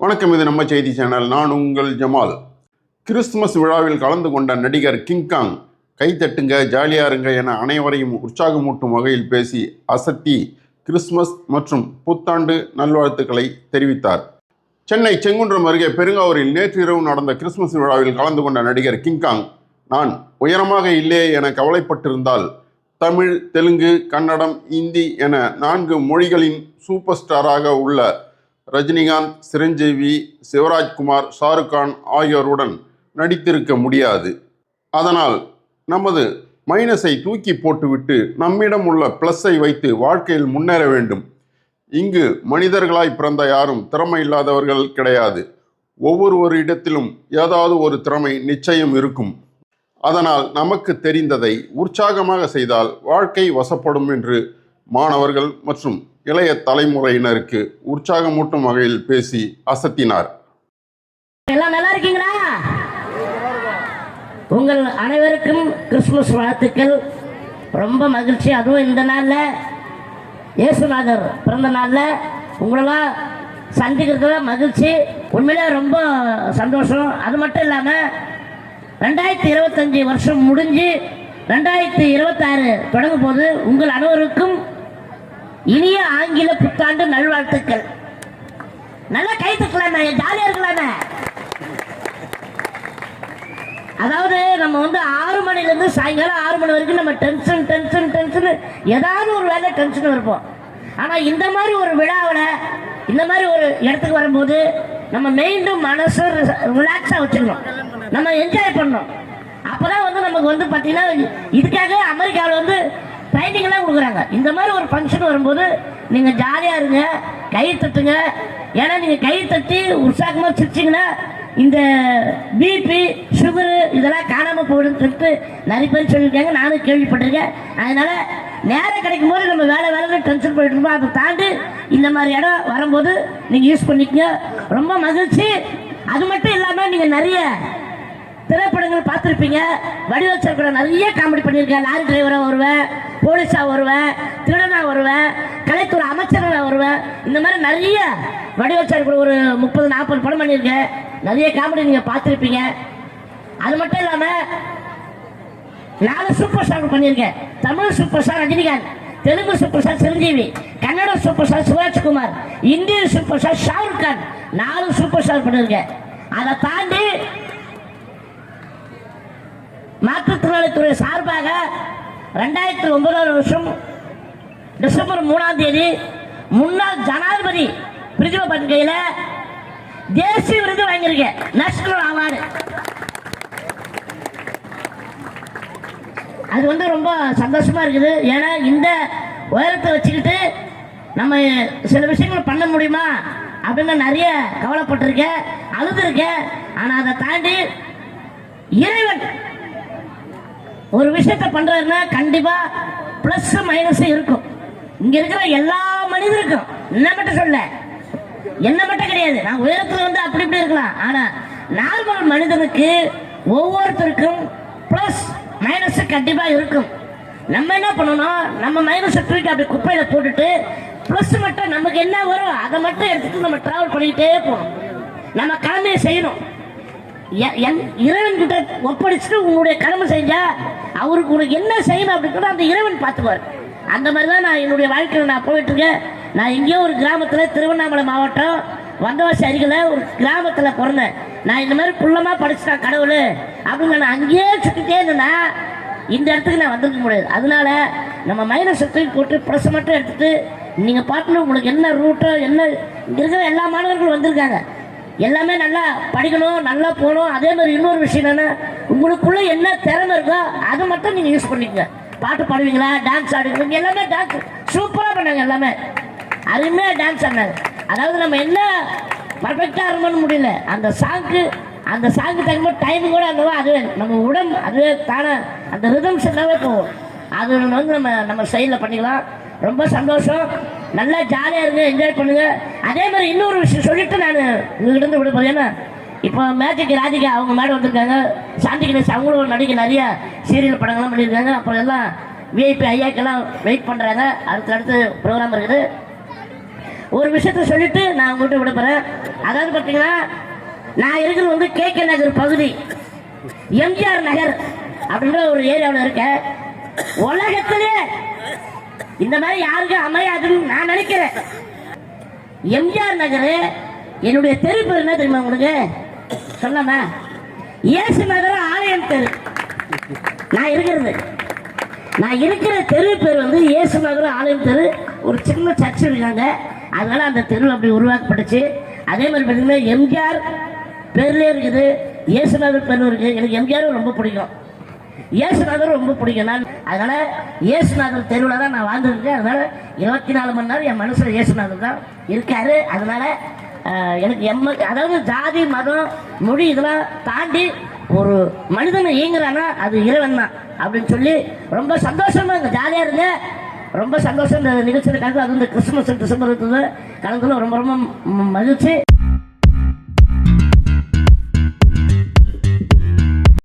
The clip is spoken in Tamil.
வணக்கம், இது நம்ம செய்தி சேனல். நான் உங்கள் ஜமால். கிறிஸ்துமஸ் விழாவில் கலந்து கொண்ட நடிகர் கிங்காங் கைத்தட்டுங்க, ஜாலியா இருங்க என அனைவரையும் உற்சாகமூட்டும் வகையில் பேசி அசத்தி கிறிஸ்துமஸ் மற்றும் புத்தாண்டு நல்வாழ்த்துக்களை தெரிவித்தார். சென்னை செங்குன்றம் அருகே பெருங்காவூரில் நேற்று இரவு நடந்த கிறிஸ்துமஸ் விழாவில் கலந்து கொண்ட நடிகர் கிங்காங், நான் உயரமாக இல்லையே என கவலைப்பட்டிருந்தால் தமிழ், தெலுங்கு, கன்னடம், இந்தி என 4 மொழிகளின் சூப்பர் ஸ்டாராக உள்ள ரஜினிகாந்த், சிரஞ்சீவி, சிவராஜ்குமார், ஷாருக்கான் ஆகியோருடன் நடித்திருக்க முடியாது. அதனால் நமது மைனஸை தூக்கி போட்டுவிட்டு நம்மிடம் உள்ள ப்ளஸ்ஸை வைத்து வாழ்க்கையில் முன்னேற வேண்டும். இங்கு மனிதர்களாய் பிறந்த யாரும் திறமை இல்லாதவர்கள் கிடையாது. ஒவ்வொருவரிடத்திலும் ஏதாவது ஒரு திறமை நிச்சயம் இருக்கும். அதனால் நமக்கு தெரிந்ததை உற்சாகமாக செய்தால் வாழ்க்கை வசப்படும் என்று மாணவர்கள் மற்றும் இளைய தலைமுறையினருக்கு உற்சாகமூட்டும் வகையில் பேசி அசத்தினார். எல்லாம் நல்லா இருக்கீங்களா? உங்கள் அனைவருக்கும் கிறிஸ்துமஸ் வாழ்த்துக்கள். ரொம்ப மகிழ்ச்சி. அதுவும் இந்த நாளில் இயேசுநாதர் பிறந்த நாளில் உங்களெல்லாம் சந்திக்கிறதுல மகிழ்ச்சி. உண்மையிலே ரொம்ப சந்தோஷம். அது மட்டும் இல்லாமல் 2025 வருஷம் முடிஞ்சு 2026 தொடங்கும் போது உங்கள் அனைவருக்கும் இனிய ஆங்கில புத்தாண்டு நல்வாழ்த்துக்கள். நல்லா கை தட்டலாமே, ஜாலியா இருக்கலாமே. அதாவது நம்ம 6 மணிலேருந்து சாயங்காலம் 6 மணி வரைக்கும் நம்ம டென்ஷன் ஏதாவது ஒரு வேலை டென்ஷன் இருப்போம். ஆனால் இந்த மாதிரி ஒரு விழாவில் இந்த மாதிரி ஒரு இடத்துக்கு வரும்போது நம்ம மீண்டும் மனசை ரிலாக்ஸாக வச்சுக்கணும், நம்ம என்ஜாய் பண்ணணும். அப்போதான் நமக்கு பார்த்தீங்கன்னா இதுக்காக அமெரிக்காவில் ட்ரைனிங்லாம் கொடுக்குறாங்க. இந்த மாதிரி ஒரு ஃபங்க்ஷன் வரும்போது நீங்கள் ஜாலியாக இருங்க, கை தட்டுங்க. ஏன்னா நீங்கள் கை தட்டி உற்சாகமாக சிரிச்சிங்கன்னா இந்த பிபி, சுகரு இதெல்லாம் காணாமல் போயிடுன்னு சொல்லிட்டு நிறைய பேர் சொல்லியிருக்காங்க, நானும் கேள்விப்பட்டிருக்கேன். அதனால் நேரம் கிடைக்கும் போது நம்ம வேலை டென்ஷன் போயிட்டு இருப்போம். அதை தாண்டி இந்த மாதிரி இடம் வரும்போது நீங்கள் யூஸ் பண்ணிக்கங்க. ரொம்ப மகிழ்ச்சி. அது மட்டும் இல்லாமல் நீங்கள் நிறைய திரைப்படங்கள் பார்த்துருப்பீங்க. வடிவச்சர் கூட நிறைய காமெடி பண்ணியிருக்கேன். லாரி டிரைவராக வருவேன், போலீஸாக வருவேன், திருடனாக வருவேன், கலைத்துறை அமைச்சராக வருவேன். இந்த மாதிரி நிறைய வடிவச்சர் கூட ஒரு 30-40 படம் பண்ணியிருக்கேன். நிறைய காமெடி நீங்கள் பார்த்துருப்பீங்க. அது மட்டும் இல்லாமல் 4 சூப்பர் ஸ்டார் பண்ணியிருக்கேன். Tamil super star Rajinikanth, Telugu super star Chiranjeevi, Kannada super star Shivarajkumar, இந்திய super star Shahrukh Khan, 4 super star பண்ணியிருக்கேன். அதை தாண்டி மாற்றுத்திறனாளித்துறை சார்பாக 2009 வருஷம் டிசம்பர் 3ஆம் தேதி முன்னாள் ஜனாதிபதி பிரிதிபா பாட்டீல் கையில் தேசிய விருது வாங்கியிருக்கேன், நேஷனல் அவார்டு. அது ரொம்ப சந்தோஷமா இருக்குது. ஏன்னா இந்த உயரத்தை வச்சுக்கிட்டு நம்ம சில விஷயங்கள் பண்ண முடியுமா அப்படின்னு நிறைய கவலைப்பட்டிருக்கேன், அழுதுருக்கேன். ஆனால் அதை தாண்டி இறைவன் ஒரு விஷயத்தை பண்றாருன்னா கண்டிப்பா பிளஸ் மைனஸ் இருக்கும். இங்க இருக்கிற எல்லா மனிதருக்கும், என்ன மட்டும் சொல்ல, என்ன மட்டும் கிடையாது. நான் உயரத்துல அப்படி இப்படி இருக்கலாம். ஆனா நார்மல் மனிதனுக்கு ஒவ்வொருத்தருக்கும் பிளஸ் மைனஸ் கண்டிப்பா இருக்கும். நம்ம என்ன பண்ணணும், நம்ம மைனஸ் தூக்கி அப்படி குப்பையில போட்டுட்டு பிளஸ் மட்டும் நமக்கு என்ன வரும் அதை மட்டும் எடுத்துட்டு நம்ம டிராவல் பண்ணிக்கிட்டே போகணும். நம்ம கடமையை செய்யணும். இறைவன் கிட்ட ஒப்படைச்சிட்டு உங்களுடைய கடமை செஞ்சா அவருக்கு உனக்கு என்ன செய்யணும் அப்படின்னு அந்த இறைவன் பார்த்துக்குவார். அந்த மாதிரி தான் நான் என்னுடைய வாழ்க்கையில் நான் போயிட்டு இருக்கேன். நான் எங்கேயோ ஒரு கிராமத்தில், திருவண்ணாமலை மாவட்டம் வந்தவாசி அருகில் ஒரு கிராமத்தில் பிறந்தேன். நான் இந்த மாதிரி குள்ளமாக படிச்சுட்டேன் கடவுள் அப்படின்னு நான் அங்கேயே சுற்றிட்டே இருந்தேன்னா இந்த இடத்துக்கு நான் வந்திருக்க முடியாது. அதனால நம்ம மைனஸ் தூக்கி போட்டு ப்ளஸ் மட்டும் எடுத்துட்டு நீங்கள் பார்க்கணும் உங்களுக்கு என்ன ரூட்டோ என்ன. இங்கே இருக்கிற எல்லா மாணவர்களும் வந்திருக்காங்க, எல்லாமே நல்லா படிக்கணும், நல்லா போகணும். அதே மாதிரி இன்னொரு விஷயம் என்னன்னா, உங்களுக்குள்ள என்ன திறமை இருக்கோ அதை மட்டும் நீங்கள் யூஸ் பண்ணிக்கங்க. பாட்டு பாடுவீங்களா, டான்ஸ் ஆடுவீங்க, எல்லாமே டான்ஸ் சூப்பராக பண்ணாங்க, எல்லாமே அருமையாக டான்ஸ் ஆடினாங்க. அதாவது நம்ம என்ன பர்ஃபெக்டாக இருக்கணும்னு முடியல, அந்த சாங்க்கு தகுந்த டைமிங் கூட அந்த அதுவே நம்ம உடம்பு அதுவே தானே அந்த ரிதம்ஸ் எல்லாமே போகும். அது நம்ம ஸ்டைலில் பண்ணிக்கலாம். ரொம்ப சந்தோஷம். நல்லா ஜாலியாக இருங்க, என்ஜாய் பண்ணுங்க. அதே மாதிரி இன்னொரு விஷயம் சொல்லிட்டு நான் உங்ககிட்ட இருந்து விட போறேன். ஏன்னா இப்போ மேஜிக் ராதிகா அவங்க மேடம் வந்திருக்காங்க, சாந்தி கணேஷ் அவங்களும் நடிக்க நிறைய சீரியல் படங்கள்லாம் பண்ணியிருக்காங்க. அப்புறம் எல்லாம் விஐபி ஐயாக்கெல்லாம் வெயிட் பண்ணுறாங்க. அடுத்து ப்ரோக்ராம் இருக்குது. ஒரு விஷயத்த சொல்லிட்டு நான் உங்கள்கிட்ட விடப்படுறேன். அதாவது பார்த்தீங்கன்னா, நான் இருக்கிறது வந்து KK நகர் பகுதி, MGR நகர் அப்படின்ற ஒரு ஏரியாவில் இருக்க. உலகத்திலே இந்த மாதிரி யாருக்கும் அமையாதுன்னு நான் நினைக்கிறேன். MGR நகர் என்னுடைய தெரு பேர் என்ன தெரியுமா உங்களுக்கு? சொல்லாமா? இயேசு நகர் ஆலயம் தெரு. நான் இருக்கிற தெரு பேர் வந்து இயேசு நகர் ஆலயம் தெரு. ஒரு சின்ன சர்ச் இருக்காங்க, அதனால அந்த தெரு அப்படி உருவாக்கப்பட்டுச்சு. அதே மாதிரி பார்த்தீங்கன்னா MGR பேர்லேயே இருக்குது, இயேசு நகர் பேரும் இருக்குது. எனக்கு MGR ரொம்ப பிடிக்கும், இயேசுநாதர் ரொம்ப பிடிக்கும். நான் அதனால இயேசுநாதர் தெருவில் தான் நான் வாழ்ந்துருக்கேன். அதனால 24 மணி நேரம் என் மனசுல இயேசுநாதர் தான் இருக்காரு. அதனால எனக்கு அதாவது ஜாதி மதம் மொழி இதெல்லாம் தாண்டி ஒரு மனிதனை இயங்குறானா அது இறைவன் தான் அப்படின்னு சொல்லி ரொம்ப சந்தோஷமா இங்க ஜாலியா இருங்க. ரொம்ப சந்தோஷம் இந்த நிகழ்ச்சியில் கலந்து, அது இந்த கிறிஸ்துமஸ் டிசம்பர் கலந்துல ரொம்ப ரொம்ப மகிழ்ச்சி.